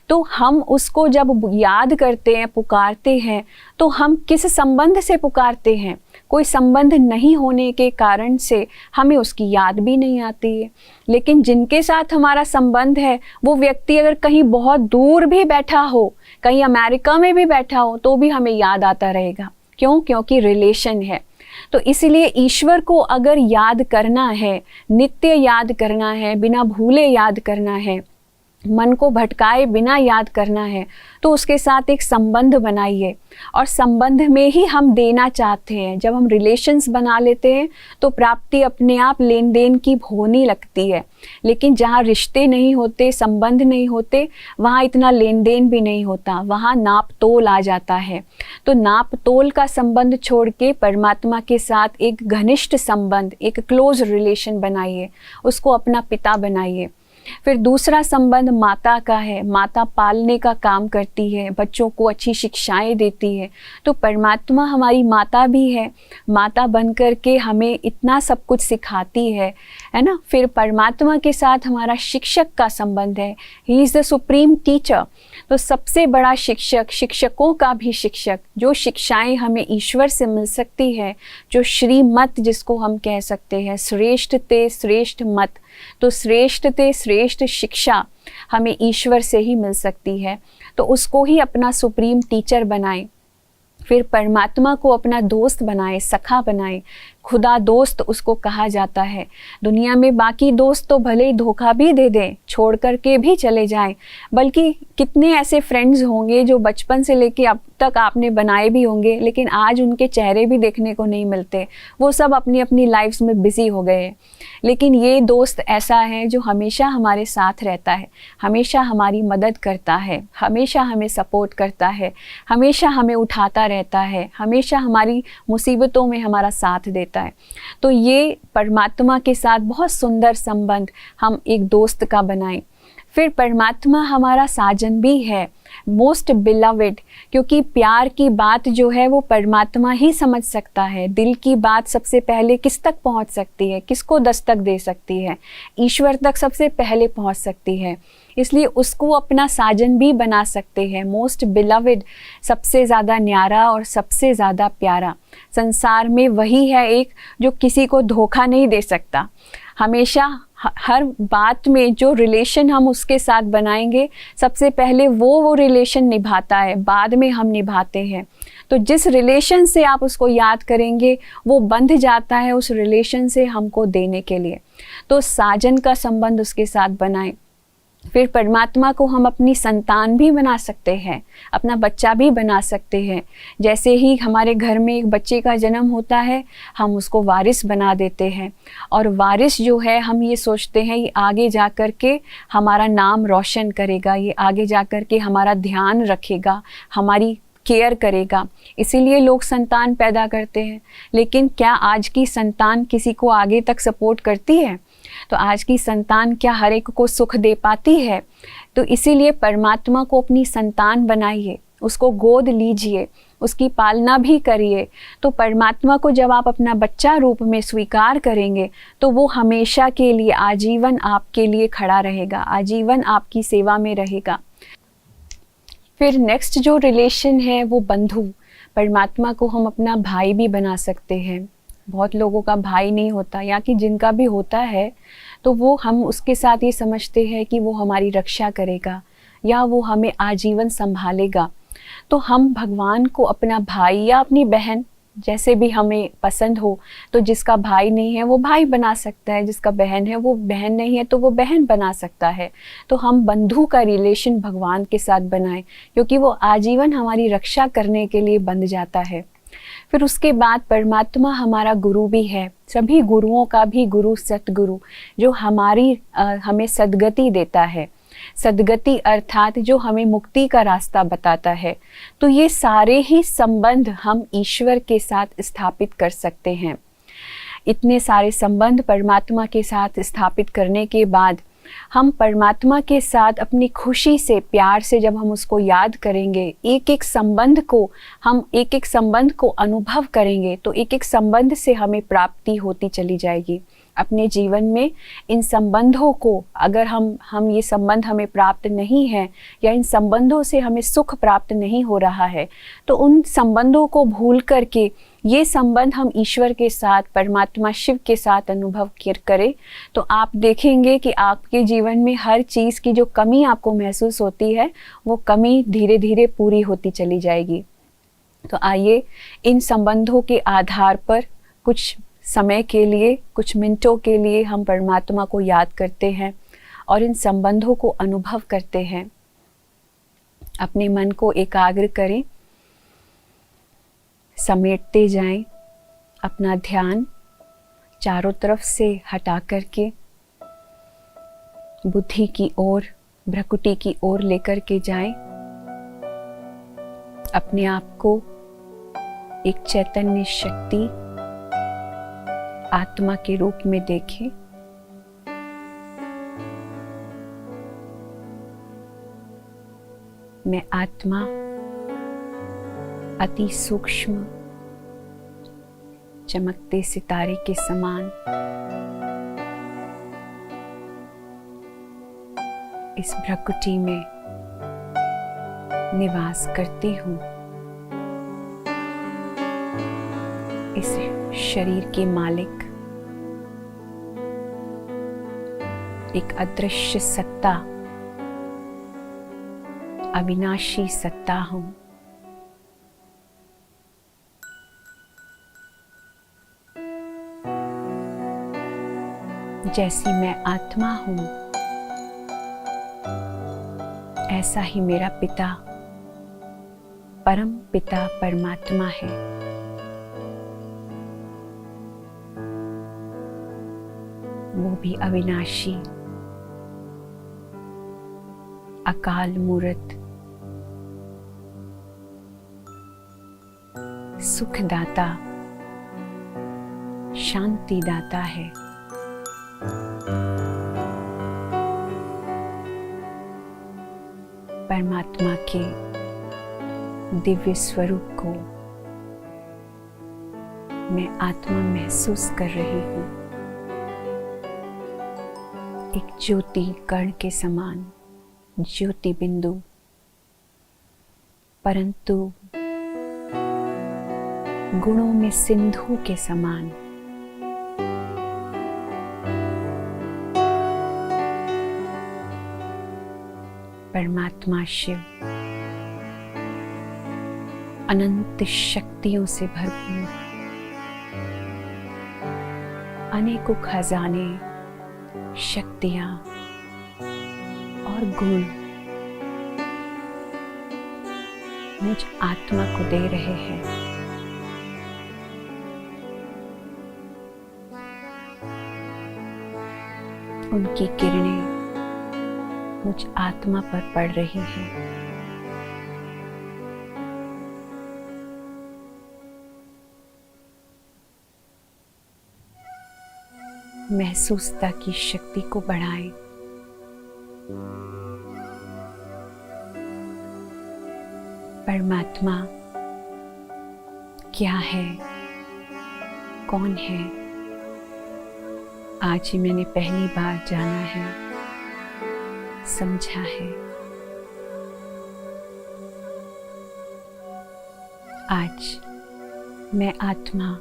तो हम उसको जब याद करते हैं, पुकारते हैं, तो हम किस संबंध से पुकारते हैं? कोई संबंध नहीं होने के कारण से हमें उसकी याद भी नहीं आती है। लेकिन जिनके साथ हमारा संबंध है, वो व्यक्ति अगर कहीं बहुत दूर भी बैठा हो, कहीं अमेरिका में भी बैठा हो, तो भी हमें याद आता रहेगा। क्यों? क्योंकि रिलेशन है। तो इसलिए ईश्वर को अगर याद करना है, नित्य याद करना है, बिना भूले याद करना है, मन को भटकाए बिना याद करना है, तो उसके साथ एक संबंध बनाइए। और संबंध में ही हम देना चाहते हैं। जब हम रिलेशंस बना लेते हैं तो प्राप्ति अपने आप लेन देन की होने लगती है। लेकिन जहाँ रिश्ते नहीं होते, संबंध नहीं होते, वहाँ इतना लेन देन भी नहीं होता, वहाँ नाप तोल आ जाता है। तो नाप तोल का संबंध छोड़ के परमात्मा के साथ एक घनिष्ठ संबंध, एक क्लोज रिलेशन बनाइए, उसको अपना पिता बनाइए। फिर दूसरा संबंध माता का है। माता पालने का काम करती है, बच्चों को अच्छी शिक्षाएं देती है। तो परमात्मा हमारी माता भी है, माता बन कर के हमें इतना सब कुछ सिखाती है ना। फिर परमात्मा के साथ हमारा शिक्षक का संबंध है। He is the supreme teacher. तो सबसे बड़ा शिक्षक, शिक्षकों का भी शिक्षक, जो शिक्षाएं हमें ईश्वर से मिल सकती है, जो श्रीमत जिसको हम कह सकते हैं, श्रेष्ठ ते श्रेष्ठ मत, तो श्रेष्ठ ते श्रेष्ठ शिक्षा हमें ईश्वर से ही मिल सकती है। तो उसको ही अपना सुप्रीम टीचर बनाएं। फिर परमात्मा को अपना दोस्त बनाए, सखा बनाए। खुदा दोस्त उसको कहा जाता है। दुनिया में बाकी दोस्त तो भले ही धोखा भी दे दें, छोड़ करके भी चले जाएं, बल्कि कितने ऐसे फ्रेंड्स होंगे जो बचपन से लेके अब तक आपने बनाए भी होंगे, लेकिन आज उनके चेहरे भी देखने को नहीं मिलते। वो सब अपनी अपनी लाइफ्स में बिजी हो गए हैं। लेकिन ये दोस्त ऐसा है जो हमेशा हमारे साथ रहता है, हमेशा हमारी मदद करता है, हमेशा हमें सपोर्ट करता है, हमेशा हमें उठाता रहता है, हमेशा हमारी मुसीबतों में हमारा साथ देता है। तो ये परमात्मा के साथ बहुत सुंदर संबंध हम एक दोस्त का बनाएं। फिर परमात्मा हमारा साजन भी है, मोस्ट बिलवेड, क्योंकि प्यार की बात जो है वो परमात्मा ही समझ सकता है। दिल की बात सबसे पहले किस तक पहुंच सकती है, किसको दस्तक दे सकती है? ईश्वर तक सबसे पहले पहुंच सकती है। इसलिए उसको अपना साजन भी बना सकते हैं। मोस्ट बिलवेड, सबसे ज़्यादा न्यारा और सबसे ज़्यादा प्यारा। संसार में वही है एक जो किसी को धोखा नहीं दे सकता। हमेशा हर बात में जो रिलेशन हम उसके साथ बनाएंगे, सबसे पहले वो रिलेशन निभाता है, बाद में हम निभाते हैं। तो जिस रिलेशन से आप उसको याद करेंगे, वो बंध जाता है उस रिलेशन से हमको देने के लिए। तो साजन का संबंध उसके साथ बनाएं। फिर परमात्मा को हम अपनी संतान भी बना सकते हैं, अपना बच्चा भी बना सकते हैं। जैसे ही हमारे घर में एक बच्चे का जन्म होता है, हम उसको वारिस बना देते हैं। और वारिस जो है, हम ये सोचते हैं ये आगे जा कर के हमारा नाम रोशन करेगा, ये आगे जा कर के हमारा ध्यान रखेगा, हमारी केयर करेगा। इसीलिए लोग संतान पैदा करते हैं। लेकिन क्या आज की संतान किसी को आगे तक सपोर्ट करती है? तो आज की संतान क्या हर एक को सुख दे पाती है? तो इसीलिए परमात्मा को अपनी संतान बनाइए, उसको गोद लीजिए, उसकी पालना भी करिए। तो परमात्मा को जब आप अपना बच्चा रूप में स्वीकार करेंगे तो वो हमेशा के लिए आजीवन आपके लिए खड़ा रहेगा, आजीवन आपकी सेवा में रहेगा। फिर नेक्स्ट जो रिलेशन है वो बंधु। परमात्मा को हम अपना भाई भी बना सकते हैं। बहुत लोगों का भाई नहीं होता, या कि जिनका भी होता है तो वो हम उसके साथ ये समझते हैं कि वो हमारी रक्षा करेगा या वो हमें आजीवन संभालेगा। तो हम भगवान को अपना भाई या अपनी बहन, जैसे भी हमें पसंद हो, तो जिसका भाई नहीं है वो भाई बना सकता है, जिसका बहन है वो बहन नहीं है तो वो बहन बना सकता है। तो हम बंधु का रिलेशन भगवान के साथ बनाएं, क्योंकि वो आजीवन हमारी रक्षा करने के लिए बंध जाता है। फिर उसके बाद परमात्मा हमारा गुरु भी है, सभी गुरुओं का भी गुरु सतगुरु, जो हमें सद्गति देता है। सद्गति अर्थात जो हमें मुक्ति का रास्ता बताता है। तो ये सारे ही संबंध हम ईश्वर के साथ स्थापित कर सकते हैं। इतने सारे संबंध परमात्मा के साथ स्थापित करने के बाद हम परमात्मा के साथ अपनी खुशी से, प्यार से जब हम उसको याद करेंगे, एक एक संबंध को अनुभव करेंगे, तो एक एक संबंध से हमें प्राप्ति होती चली जाएगी। अपने जीवन में इन संबंधों को, अगर हम ये संबंध हमें प्राप्त नहीं है या इन संबंधों से हमें सुख प्राप्त नहीं हो रहा है, तो उन संबंधों को भूल करके ये संबंध हम ईश्वर के साथ, परमात्मा शिव के साथ अनुभव करें, तो आप देखेंगे कि आपके जीवन में हर चीज़ की जो कमी आपको महसूस होती है वो कमी धीरे धीरे पूरी होती चली जाएगी। तो आइए इन संबंधों के आधार पर कुछ समय के लिए, कुछ मिनटों के लिए हम परमात्मा को याद करते हैं और इन संबंधों को अनुभव करते हैं। अपने मन को एकाग्र करें, समेटते जाएं, अपना ध्यान चारों तरफ से हटा करके बुद्धि की ओर, भ्रकुटी की ओर लेकर के जाएं। अपने आप को एक चैतन्य शक्ति, आत्मा के रूप में देखें। मैं आत्मा अति सूक्ष्म चमकते सितारे के समान इस भ्रकुटी में निवास करती हूँ। इस शरीर के मालिक एक अदृश्य सत्ता, अविनाशी सत्ता हूँ। जैसी मैं आत्मा हूँ, ऐसा ही मेरा पिता, परम पिता परमात्मा है। वो भी अविनाशी, अकाल मूर्त, सुखदाता, शांति दाता है। परमात्मा के दिव्य स्वरूप को मैं आत्मा महसूस कर रही हूँ। एक ज्योति कण के समान, ज्योति बिंदु, परंतु गुणों में सिंधु के समान। परमात्मा शिव अनंत शक्तियों से भरपूर, अनेकों खजाने, शक्तियां और गुण मुझ आत्मा को दे रहे हैं। उनकी किरणें मुझ आत्मा पर पड़ रही है। महसूसता की शक्ति को बढ़ाएं। परमात्मा क्या है, कौन है, आज ही मैंने पहली बार जाना है, समझा है। आज मैं आत्मा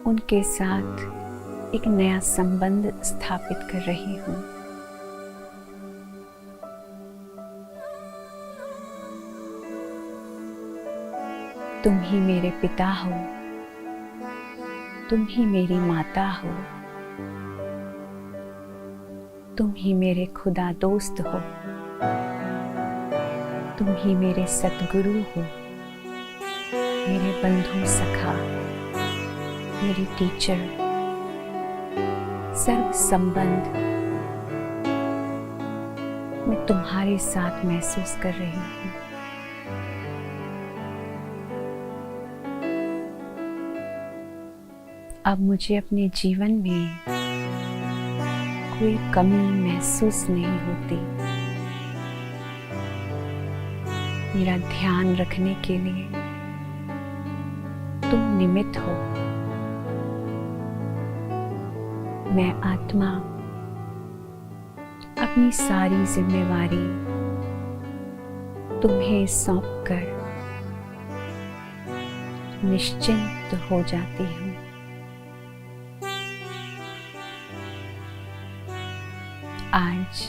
उनके साथ एक नया संबंध स्थापित कर रही हूँ। तुम ही मेरे पिता हो, तुम ही मेरी माता हो, तुम ही मेरे खुदा दोस्त हो, तुम ही मेरे सतगुरु हो, मेरे बंधु सखा, मेरी टीचर, सर्व संबंध मैं तुम्हारे साथ महसूस कर रही हूँ। अब मुझे अपने जीवन में कोई कमी महसूस नहीं होती। मेरा ध्यान रखने के लिए तुम निमित्त हो। मैं आत्मा अपनी सारी जिम्मेवारी तुम्हें सौंपकर निश्चिंत हो जाती हूँ। आज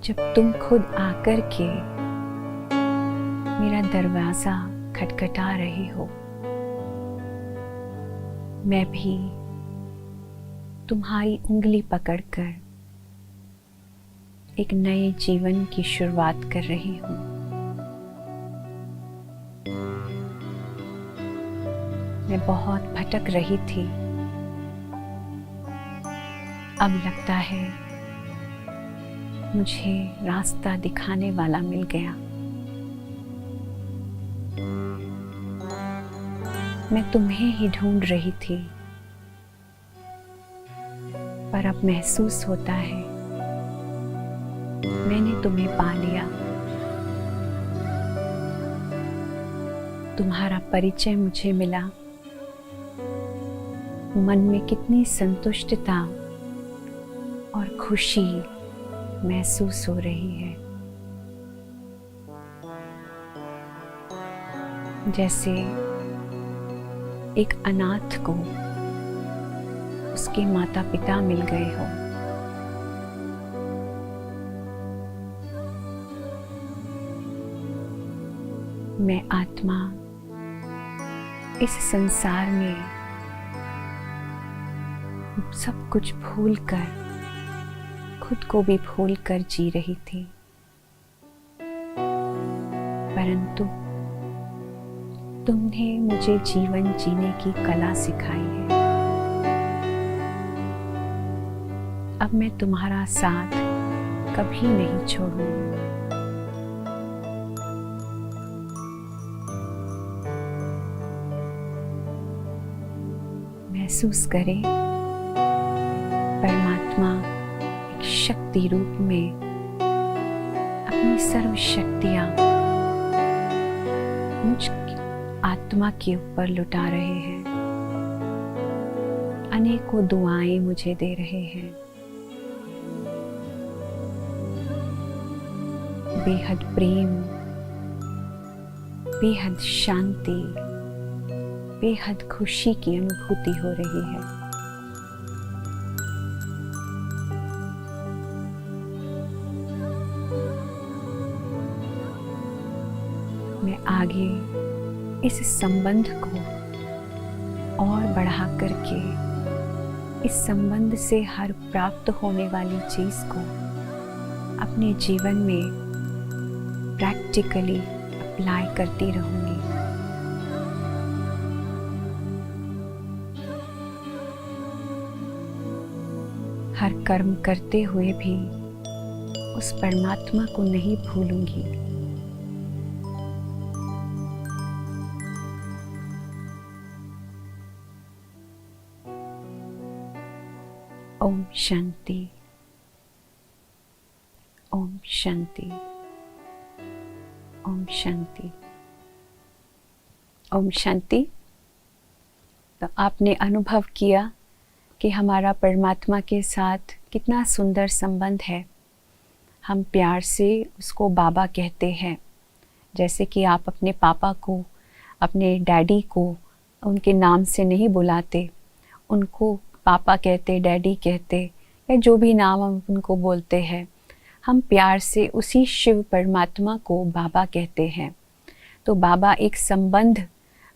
जब तुम खुद आकर के मेरा दरवाजा खटखटा रहे हो, मैं भी तुम्हारी उंगली पकड़कर एक नए जीवन की शुरुआत कर रही हूँ। मैं बहुत भटक रही थी, अब लगता है मुझे रास्ता दिखाने वाला मिल गया। मैं तुम्हें ही ढूंढ रही थी, पर अब महसूस होता है मैंने तुम्हें पा लिया। तुम्हारा परिचय मुझे मिला। मन में कितनी संतुष्टता और खुशी महसूस हो रही है, जैसे एक अनाथ को उसके माता पिता मिल गए हो। मैं आत्मा इस संसार में सब कुछ भूलकर, खुद को भी भूलकर जी रही थी, परंतु तुमने मुझे जीवन जीने की कला सिखाई है। अब मैं तुम्हारा साथ कभी नहीं छोड़ूंगी। महसूस करें परमात्मा एक शक्ति रूप में अपनी सर्व शक्तियां मुझ आत्मा के ऊपर लुटा रहे हैं। अनेकों दुआएं मुझे दे रहे हैं। बेहद प्रेम, बेहद शांति, बेहद खुशी की अनुभूति हो रही है। मैं आगे इस संबंध को और बढ़ा करके इस संबंध से हर प्राप्त होने वाली चीज को अपने जीवन में प्रैक्टिकली अप्लाई करती रहूंगी। हर कर्म करते हुए भी उस परमात्मा को नहीं भूलूंगी। ओम शांति, ओम शांति। ओम शांति। ओम शांति। तो आपने अनुभव किया कि हमारा परमात्मा के साथ कितना सुंदर संबंध है। हम प्यार से उसको बाबा कहते हैं। जैसे कि आप अपने पापा को, अपने डैडी को उनके नाम से नहीं बुलाते, उनको पापा कहते, डैडी कहते, या जो भी नाम हम उनको बोलते हैं, हम प्यार से उसी शिव परमात्मा को बाबा कहते हैं। तो बाबा एक संबंध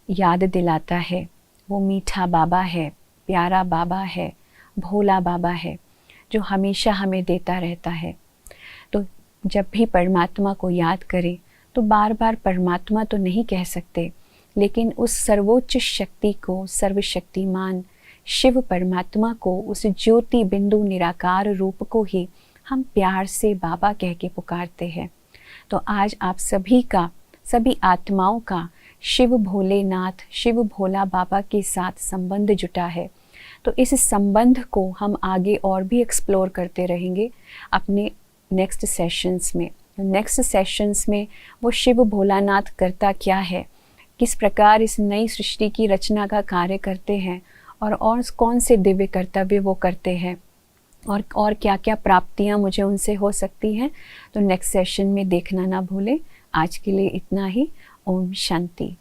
याद दिलाता है। वो मीठा बाबा है, प्यारा बाबा है, भोला बाबा है, जो हमेशा हमें देता रहता है। तो जब भी परमात्मा को याद करें तो बार बार परमात्मा तो नहीं कह सकते, लेकिन उस सर्वोच्च शक्ति को, सर्वशक्तिमान शिव परमात्मा को, उस ज्योति बिंदु निराकार रूप को ही हम प्यार से बाबा कह के पुकारते हैं। तो आज आप सभी का, सभी आत्माओं का शिव भोलेनाथ, शिव भोला बाबा के साथ संबंध जुटा है। तो इस संबंध को हम आगे और भी एक्सप्लोर करते रहेंगे अपने नेक्स्ट सेशंस में। नेक्स्ट सेशंस में वो शिव भोलानाथ करता क्या है, किस प्रकार इस नई सृष्टि की रचना का कार्य करते हैं, और कौन से दिव्य कर्तव्य वो करते हैं, और क्या क्या प्राप्तियां मुझे उनसे हो सकती हैं। तो नेक्स्ट सेशन में देखना ना भूलें। आज के लिए इतना ही। ओम शांति।